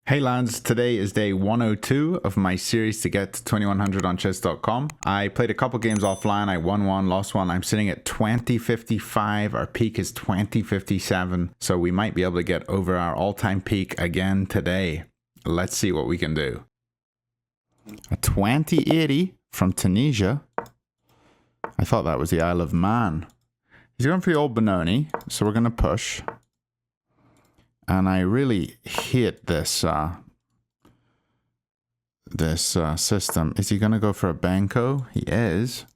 Hey lads, today is day 102 of my series to get to 2100 on chess.com. I played a couple games offline. I won one, lost one. I'm sitting at 2055. Our peak is 2057. So we might be able to get over our all-time peak again today. Let's see what we can do. A 2080 from Tunisia. I thought that was the Isle of Man. He's going for the old Benoni, so we're going to push. And I really hate this system. Is he going to go for a Benko? He is.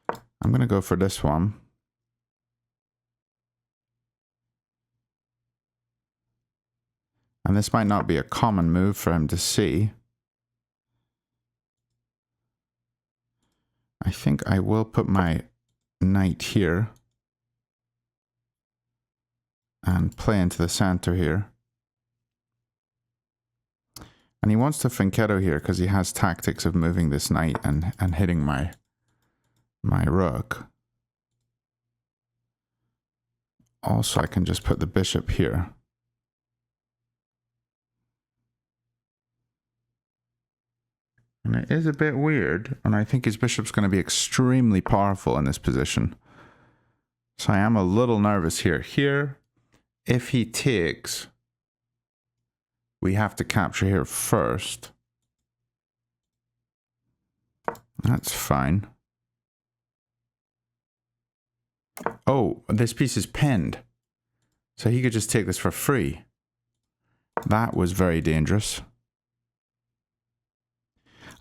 I'm going to go for this one. And this might not be a common move for him to see. I think I will put my knight here. And play into the center here. And he wants to fianchetto here because he has tactics of moving this knight and hitting my rook. Also, I can just put the bishop here. And it is a bit weird, and I think his bishop's going to be extremely powerful in this position. So I am a little nervous here. If he takes, we have to capture here first. That's fine. Oh, this piece is pinned. So he could just take this for free. That was very dangerous.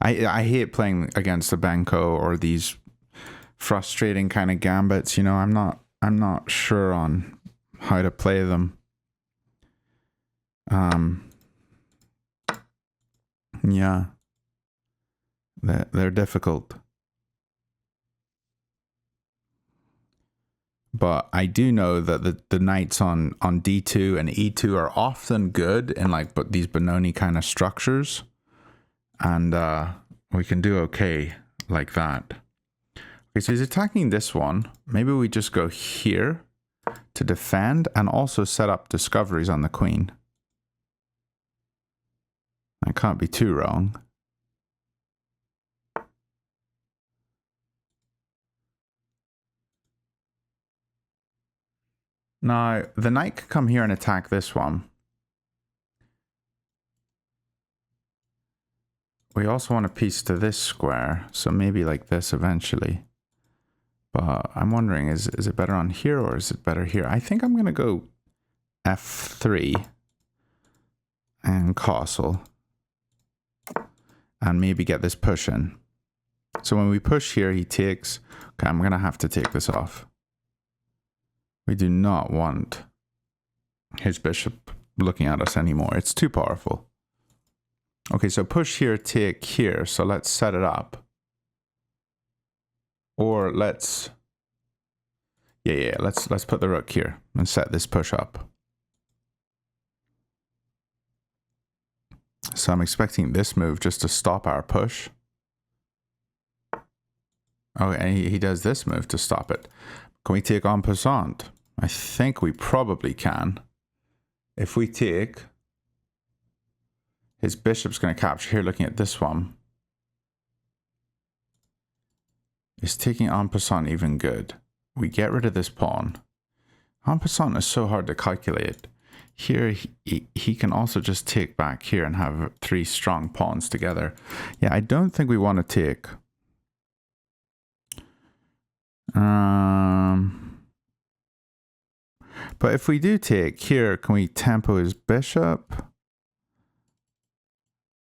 I hate playing against the Benko or these frustrating kind of gambits. You know, I'm not sure on how to play them. Yeah. They're difficult. But I do know that the knights on D2 and E2 are often good in but these Benoni kind of structures. And we can do okay like that. Okay, so he's attacking this one. Maybe we just go here to defend and also set up discoveries on the queen. I can't be too wrong. Now, the knight could come here and attack this one. We also want a piece to this square, so maybe like this eventually. But I'm wondering, is it better on here or is it better here? I think I'm going to go F3 and castle. And maybe get this push in. So when we push here, he takes. Okay, I'm going to have to take this off. We do not want his bishop looking at us anymore. It's too powerful. Okay, so push here, take here. So let's set it up. Or let's put the rook here and set this push up. So I'm expecting this move just to stop our push. Oh, and he does this move to stop it. Can we take en passant? I think we probably can. If we take, his bishop's going to capture here looking at this one. Is taking en passant even good? We get rid of this pawn. En passant is so hard to calculate. Here, he can also just take back here and have three strong pawns together. Yeah, I don't think we want to take. But if we do take here, can we tempo his bishop?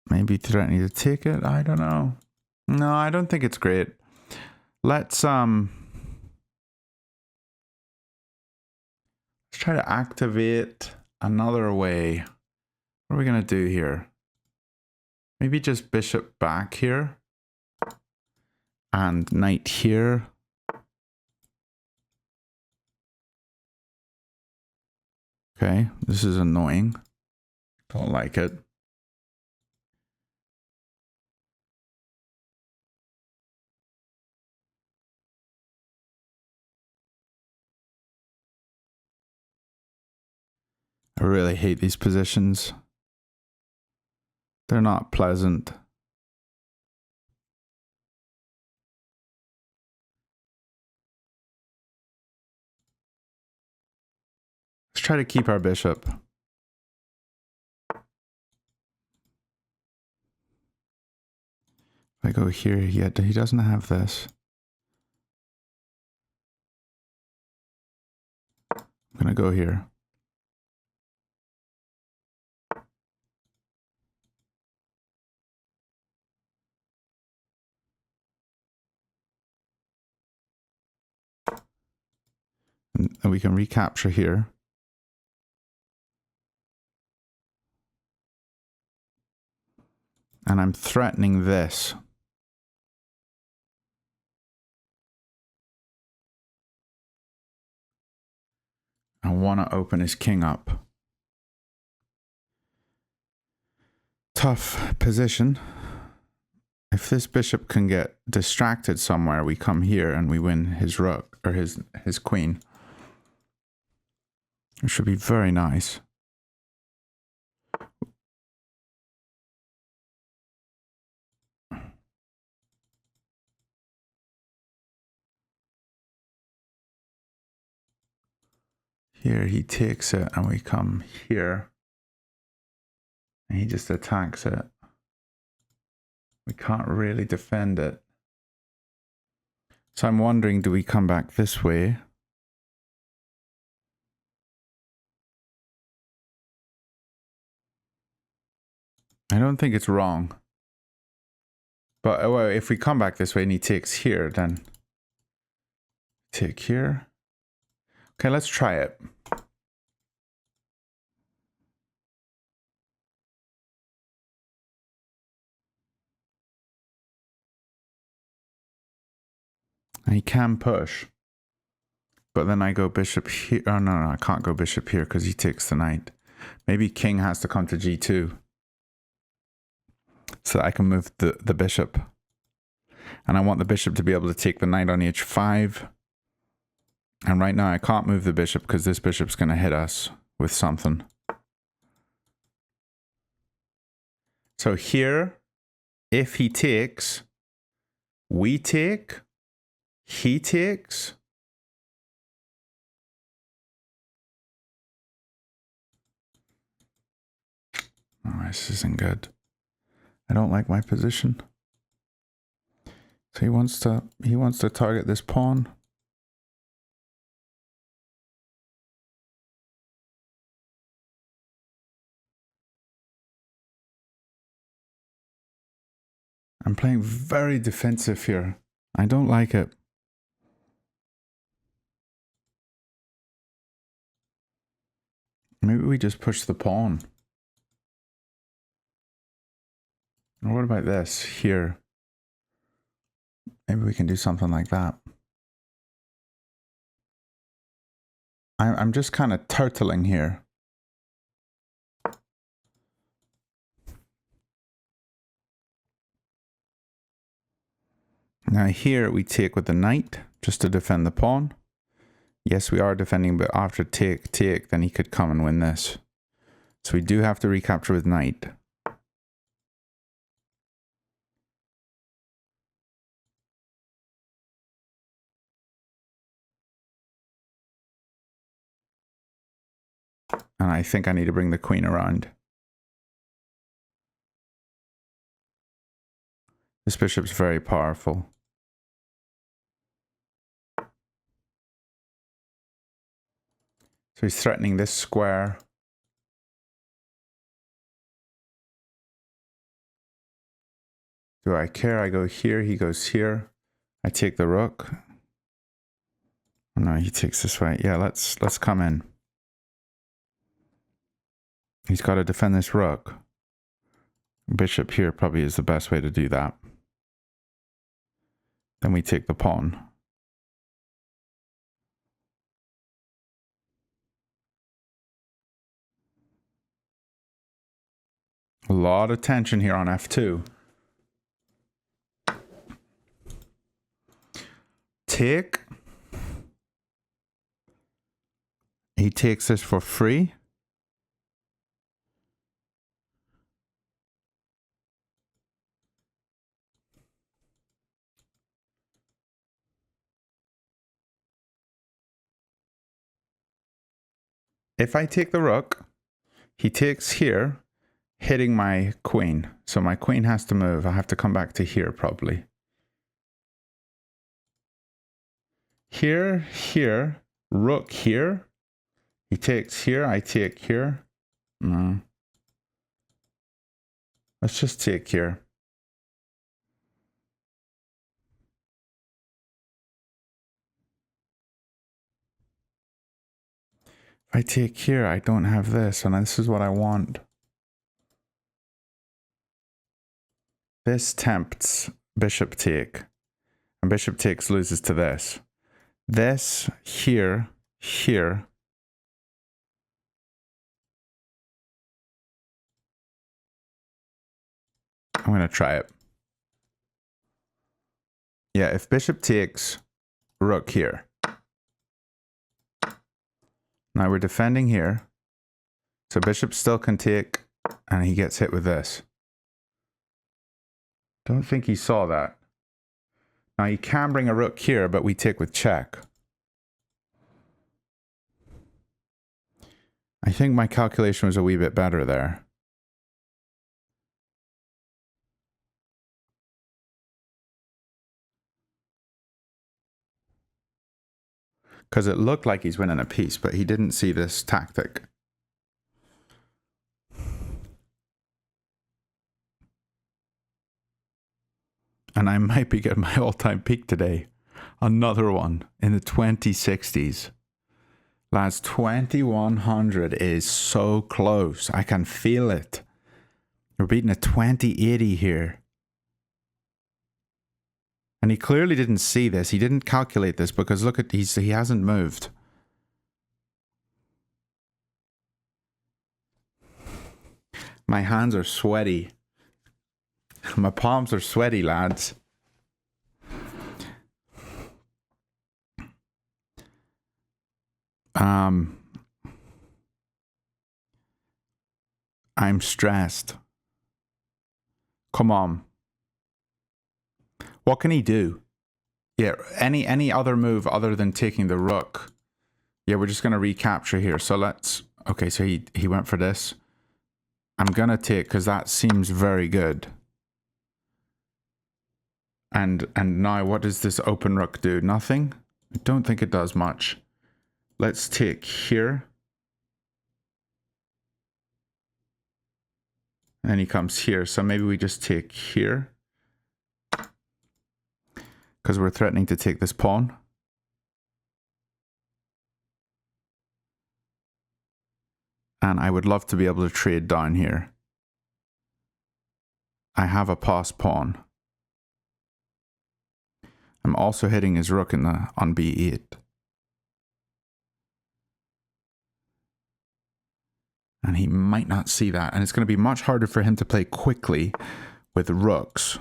Maybe threatening to take it? I don't know. No, I don't think it's great. Let's try to activate another way. What are we going to do here? Maybe just bishop back here. And knight here. Okay, this is annoying. Don't like it. I really hate these positions. They're not pleasant. Let's try to keep our bishop. If I go here, yet he doesn't have this. I'm gonna go here. And we can recapture here. And I'm threatening this. I want to open his king up. Tough position. If this bishop can get distracted somewhere, we come here and we win his rook, or his queen. It should be very nice. Here he takes it and we come here. And he just attacks it. We can't really defend it. So I'm wondering, do we come back this way? I don't think it's wrong. But well, if we come back this way and he takes here, then take here. Okay, let's try it. And he can push. But then I go bishop here. Oh, no, I can't go bishop here because he takes the knight. Maybe king has to come to g2. So that I can move the bishop. And I want the bishop to be able to take the knight on h5. And right now I can't move the bishop because this bishop's going to hit us with something. So here, if he takes, we take, he takes. Oh, this isn't good. I don't like my position. So he wants to target this pawn. I'm playing very defensive here. I don't like it. Maybe we just push the pawn. Or what about this here? Maybe we can do something like that. I'm just kind of turtling here. Now here we take with the knight just to defend the pawn. Yes, we are defending, but after take, then he could come and win this. So we do have to recapture with knight. And I think I need to bring the queen around. This bishop's very powerful. So he's threatening this square. Do I care? I go here, he goes here. I take the rook. Oh no, he takes this way. Yeah, let's come in. He's got to defend this rook. Bishop here probably is the best way to do that. Then we take the pawn. A lot of tension here on f2. Take. He takes this for free. If I take the rook, he takes here, hitting my queen. So my queen has to move. I have to come back to here probably. Here, here, rook here. He takes here, I take here. Let's just take here. If I take here, I don't have this, and this is what I want. This tempts bishop take, and bishop takes loses to this. This, here, here. I'm going to try it. Yeah, if bishop takes, rook here. Now we're defending here. So bishop still can take, and he gets hit with this. Don't think he saw that. Now you can bring a rook here, but we take with check. I think my calculation was a wee bit better there. Because it looked like he's winning a piece, but he didn't see this tactic. And I might be getting my all-time peak today. Another one in the 2060s. Lads, 2100 is so close. I can feel it. We're beating a 2080 here. And he clearly didn't see this. He didn't calculate this because look at he hasn't moved. My hands are sweaty. My palms are sweaty, lads. I'm stressed. Come on. What can he do? Yeah, any other move other than taking the rook. Yeah, we're just going to recapture here. So let's... Okay, so he went for this. I'm going to take, because that seems very good. And now what does this open rook do? Nothing? I don't think it does much. Let's take here. And he comes here. So maybe we just take here. Because we're threatening to take this pawn. And I would love to be able to trade down here. I have a passed pawn. I'm also hitting his rook on b8. And he might not see that. And it's going to be much harder for him to play quickly with rooks.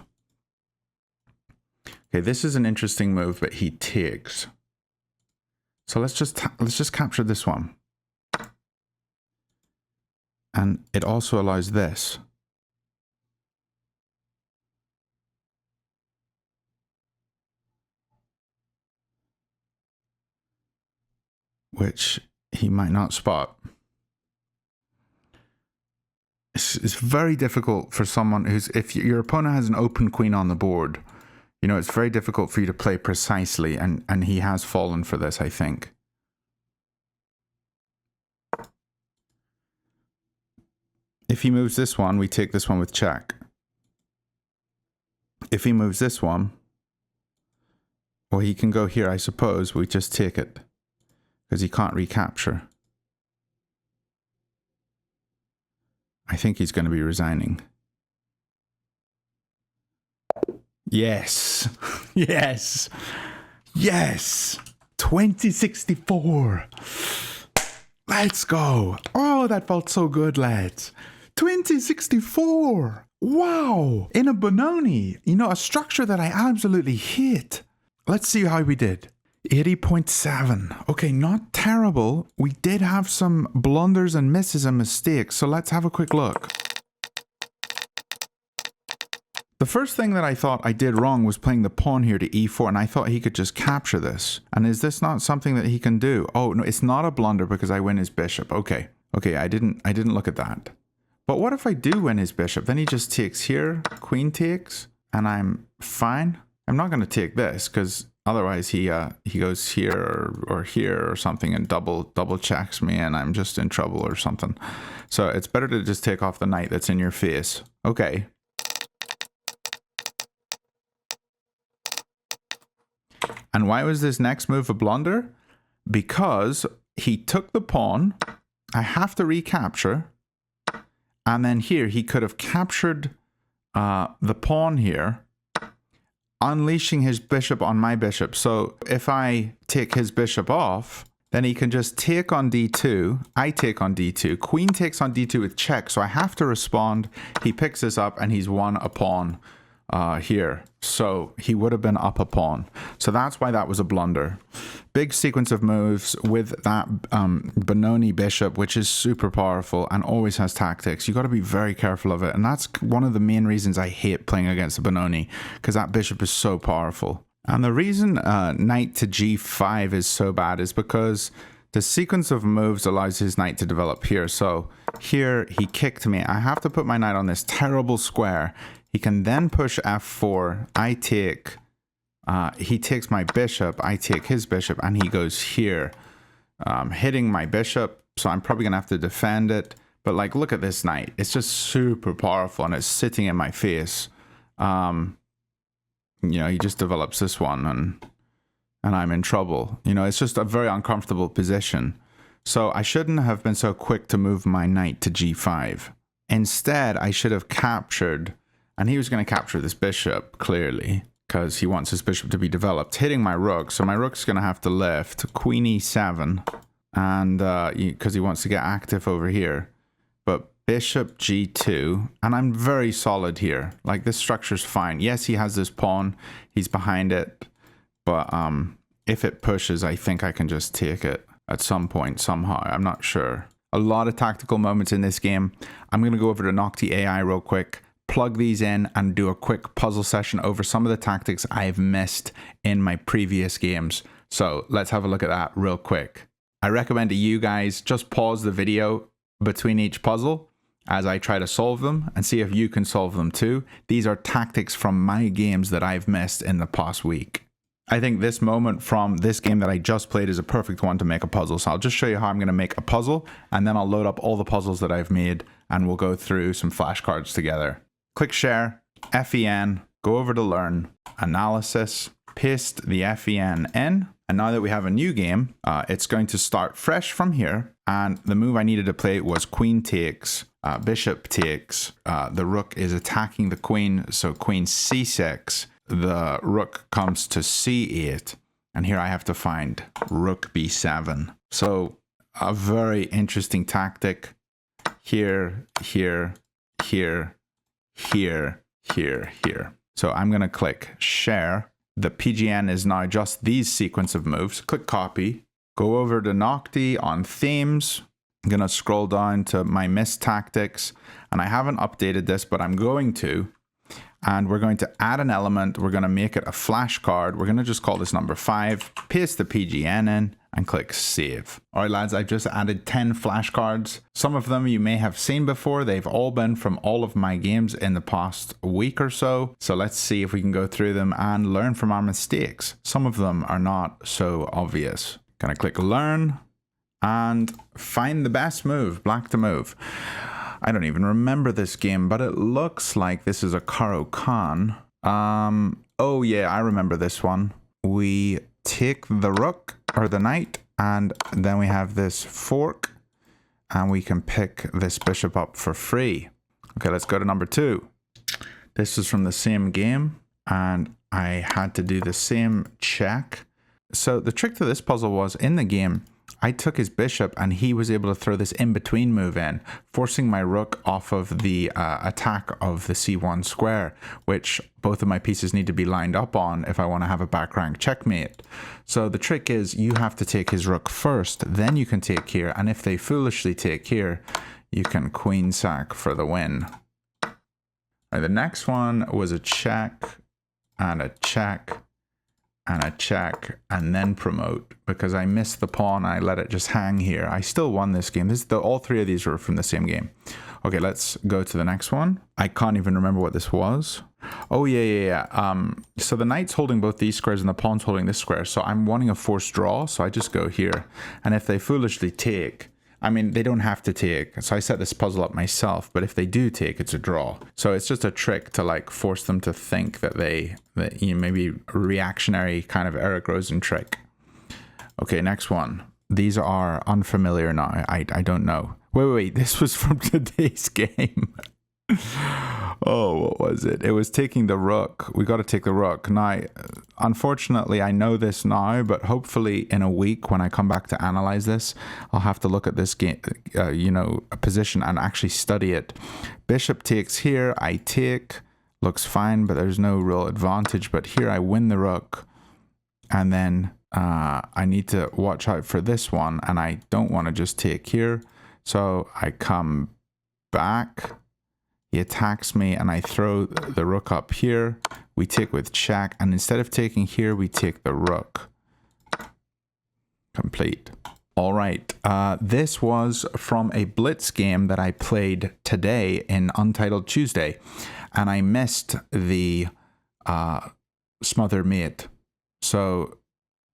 Okay, this is an interesting move, but he takes. So let's just capture this one. And it also allows this. Which he might not spot. It's very difficult for someone who's, if your opponent has an open queen on the board, you know, it's very difficult for you to play precisely, and he has fallen for this, I think. If he moves this one, we take this one with check. If he moves this one, well, he can go here, I suppose. We just take it, because he can't recapture. I think he's going to be resigning. Yes. Yes. Yes. 2064. Let's go. Oh, that felt so good, lads. 2064. Wow. In a Benoni. You know, a structure that I absolutely hate. Let's see how we did. 80.7. Okay, not terrible. We did have some blunders and misses and mistakes, so let's have a quick look. The first thing that I thought I did wrong was playing the pawn here to e4, and I thought he could just capture this. And is this not something that he can do? Oh, no, it's not a blunder because I win his bishop. Okay. Okay, I didn't look at that. But what if I do win his bishop? Then he just takes here, queen takes, and I'm fine. I'm not going to take this because otherwise he goes here or here or something and double checks me, and I'm just in trouble or something. So it's better to just take off the knight that's in your face. Okay. And why was this next move a blunder? Because he took the pawn. I have to recapture. And then here, he could have captured the pawn here, unleashing his bishop on my bishop. So if I take his bishop off, then he can just take on d2. I take on d2. Queen takes on d2 with check. So I have to respond. He picks this up and he's won a pawn here. So he would have been up a pawn. So that's why that was a blunder. Big sequence of moves with that Benoni bishop, which is super powerful and always has tactics. You got to be very careful of it. And that's one of the main reasons I hate playing against the Benoni, because that bishop is so powerful. And the reason knight to g5 is so bad is because the sequence of moves allows his knight to develop here. So here he kicked me. I have to put my knight on this terrible square. He can then push f4. I take, he takes my bishop. I take his bishop, and he goes here, hitting my bishop. So I'm probably going to have to defend it. But like, look at this knight. It's just super powerful, and it's sitting in my face. You know, he just develops this one, and I'm in trouble. You know, it's just a very uncomfortable position. So I shouldn't have been so quick to move my knight to g5. Instead, I should have captured. And he was going to capture this bishop, clearly, because he wants his bishop to be developed, hitting my rook. So my rook's going to have to lift, queen e7, and because he wants to get active over here. But bishop g2, and I'm very solid here. Like, this structure's fine. Yes, he has this pawn. He's behind it. But if it pushes, I think I can just take it at some point, somehow. I'm not sure. A lot of tactical moments in this game. I'm going to go over to Noctie.ai real quick, plug these in, and do a quick puzzle session over some of the tactics I've missed in my previous games. So let's have a look at that real quick. I recommend to you guys just pause the video between each puzzle as I try to solve them and see if you can solve them too. These are tactics from my games that I've missed in the past week. I think this moment from this game that I just played is a perfect one to make a puzzle. So I'll just show you how I'm going to make a puzzle, and then I'll load up all the puzzles that I've made, and we'll go through some flashcards together. Click share, FEN, go over to learn, analysis, paste the FEN in. And now that we have a new game, it's going to start fresh from here. And the move I needed to play was queen takes, bishop takes. The rook is attacking the queen, so queen c6. The rook comes to c8. And here I have to find rook b7. So a very interesting tactic. Here, here, here, here, here, here. So I'm going to click share. The PGN is now just these sequence of moves. Click copy. Go over to Noctie on themes. I'm going to scroll down to my missed tactics. And I haven't updated this, but I'm going to. And we're going to add an element. We're going to make it a flashcard. We're going to just call this number 5. Paste the PGN in. And click save. All right, lads, I've just added 10 flashcards. Some of them you may have seen before. They've all been from all of my games in the past week or so. So let's see if we can go through them and learn from our mistakes. Some of them are not so obvious. Gonna click learn and find the best move, black to move. I don't even remember this game, but it looks like this is a Caro-Kann. Oh yeah, I remember this one. We take the rook or the knight, and then we have this fork, and we can pick this bishop up for free. Okay, let's go to number 2. This is from the same game, and I had to do the same check. So the trick to this puzzle was, in the game, I took his bishop and he was able to throw this in-between move in, forcing my rook off of the attack of the c1 square, which both of my pieces need to be lined up on if I want to have a back rank checkmate. So the trick is you have to take his rook first, then you can take here, and if they foolishly take here, you can queen sack for the win. All right, the next one was a check and a check and a check and then promote because I missed the pawn. I let it just hang here. I still won this game. All three of these were from the same game. Okay, let's go to the next one. I can't even remember what this was. Oh, yeah. So the knight's holding both these squares and the pawn's holding this square. So I'm wanting a forced draw. So I just go here. And if they foolishly take, I mean, they don't have to take. So I set this puzzle up myself. But if they do take, it's a draw. So it's just a trick to like force them to think that maybe reactionary kind of Eric Rosen trick. Okay, next one. These are unfamiliar now. I don't know. Wait. This was from today's game. Oh, what was it? It was taking the rook. We got to take the rook. Now, unfortunately, I know this now, but hopefully in a week when I come back to analyze this, I'll have to look at this game, a position and actually study it. Bishop takes here. I take. Looks fine, but there's no real advantage. But here I win the rook. And then I need to watch out for this one. And I don't want to just take here. So I come back. He attacks me and I throw the rook up here. We take with check. And instead of taking here, we take the rook. Complete. All right. This was from a blitz game that I played today in Untitled Tuesday. And I missed the smother mate. So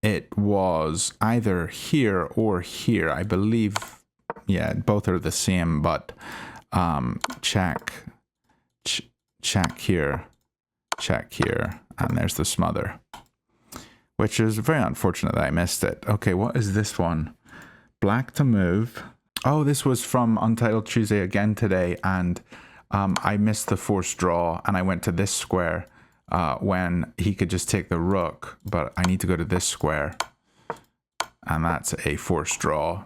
it was either here or here. I believe, yeah, both are the same, but check here, and there's the smother, which is very unfortunate that I missed it. Okay, what is this one? Black to move. Oh, this was from Untitled Tuesday again today, and I missed the forced draw, and I went to this square when he could just take the rook, but I need to go to this square, and that's a forced draw.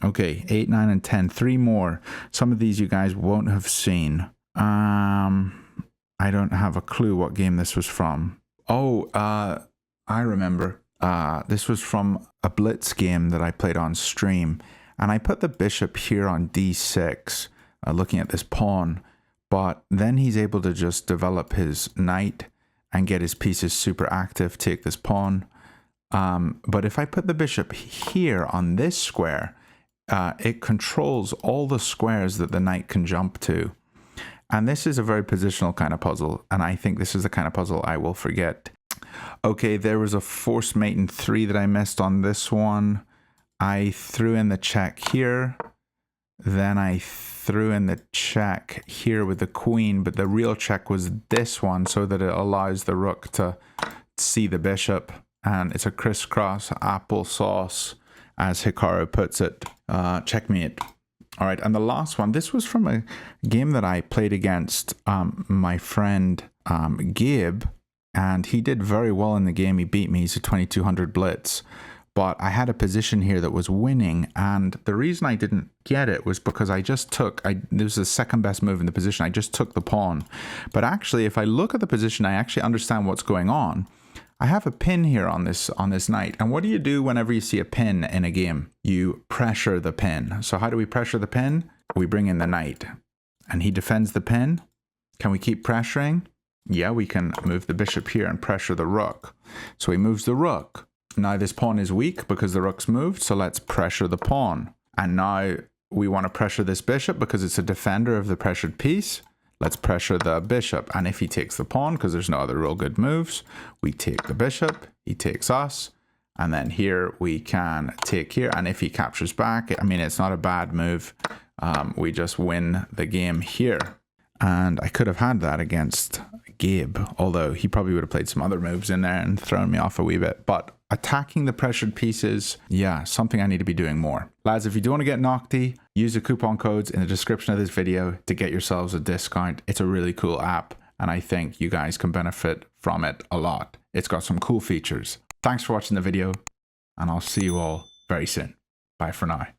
Okay, 8, 9, and 10. 3 more. Some of these you guys won't have seen. I don't have a clue what game this was from. Oh, I remember. This was from a blitz game that I played on stream. And I put the bishop here on d6, looking at this pawn. But then he's able to just develop his knight and get his pieces super active, take this pawn. But if I put the bishop here on this square, it controls all the squares that the knight can jump to. And this is a very positional kind of puzzle. And I think this is the kind of puzzle I will forget. Okay, there was a forced mate in 3 that I missed on this one. I threw in the check here. Then I threw in the check here with the queen. But the real check was this one so that it allows the rook to see the bishop. And it's a crisscross applesauce, as Hikaru puts it. Checkmate. All right, and the last one, this was from a game that I played against my friend Gabe, and he did very well in the game. He beat me. He's a 2200 blitz, but I had a position here that was winning, and the reason I didn't get it was because I just took, this was the second best move in the position. I just took the pawn, but actually, if I look at the position, I actually understand what's going on. I have a pin here on this knight. And what do you do whenever you see a pin in a game? You pressure the pin. So how do we pressure the pin? We bring in the knight. And he defends the pin. Can we keep pressuring? Yeah, we can move the bishop here and pressure the rook. So he moves the rook. Now this pawn is weak because the rook's moved. So let's pressure the pawn. And now we want to pressure this bishop because it's a defender of the pressured piece. Let's pressure the bishop. And if he takes the pawn, because there's no other real good moves, we take the bishop, he takes us, and then here we can take here. And if he captures back, I mean, it's not a bad move. We just win the game here. And I could have had that against Gabe, although he probably would have played some other moves in there and thrown me off a wee bit. But attacking the pressured pieces, yeah, something I need to be doing more. Lads, if you do want to get Noctie, use the coupon codes in the description of this video to get yourselves a discount. It's a really cool app, and I think you guys can benefit from it a lot. It's got some cool features. Thanks for watching the video, and I'll see you all very soon. Bye for now.